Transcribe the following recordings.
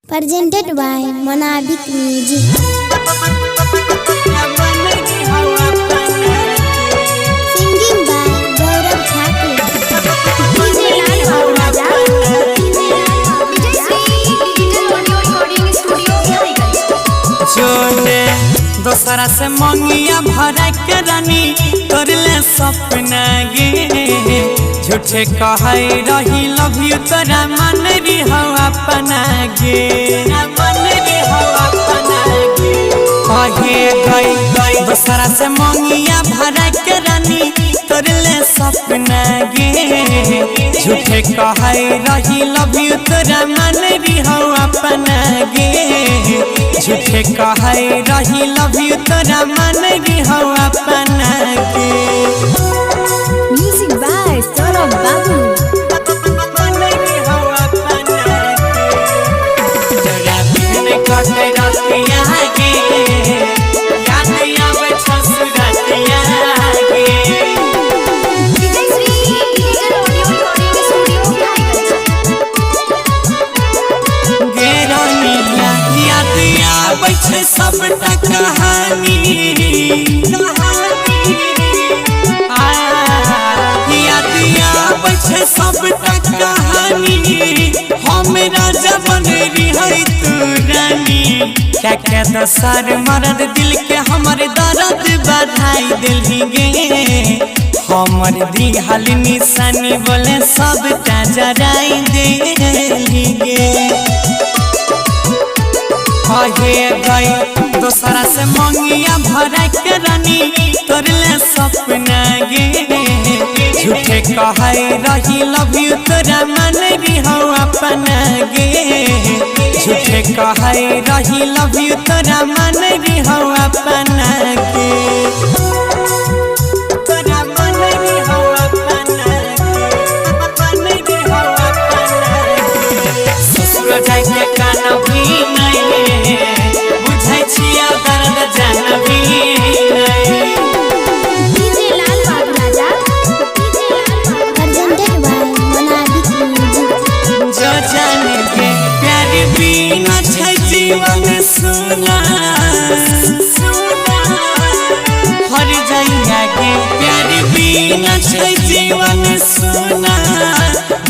Presented by Monabik Music. Singing by Gaurav Thakur. दोसरा से मंगिया भरा के रानी तोरले सपना गे झूठे कहै रही लव यू तोरा मन री हो अपना गे मन री हो अपना गे कहे गई दोसरा से मंगिया भरा के रानी तोरले सपना गे झूठे कहै रही लव यू तोरा मन री हो अपना गे झूठे कहै रही लव यू तोरा मन री हो अपना गे Music by Saurabh Babu. मन री हो अपना गे तोरा बिन कटे रतिया गे याद आवे ससुरतिया गे गे रानिया याद आवे सबटा कहानी याद आवे सबटा कहानी हमरा जबन रही तू रानी क्या दसर मरद दिल के हमर दर्द बढ़ाई दिल गे हमर दिहल निशानी बोले सबटा जराई दिल गे कहे गई दोसरा से मंगिया भरा के रानी तोरले सपना गे झूठे कहै रही लव यू तोरा मन री हो अपना गे झूठे कहै रही लव यू तोरा मन री हो अपना गे तोरा मन री हो अपना मन री हो अपना ससुर जाय के काना भी नहीं बुझै छिया दर्द जानबी नहीं Presented by Monabik Music. जो जाने के प्यार बिना छै जीवन सुना हर जइया के प्यार बिना छै जीवन सुना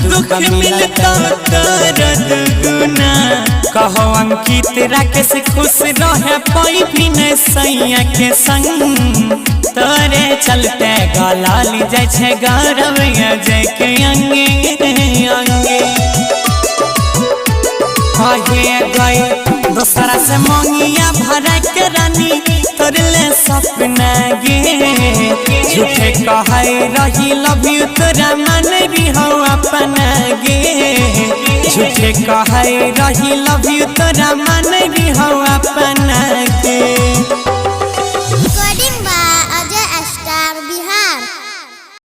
दुख मिलता दर्द गुना कहो अंकित राकेश खुश रहे पाई भी न सैया के संग तोरे चलते गला ली जाय छै गौरव जय के अंगे अंगे कहे गई दोसरा से मंगिया भरा के रानी तोरले सपना गे झूठे कहै रही लव यू तोरा मन री हो अपना गे झूठे कहै रही लव यू तोरा मन री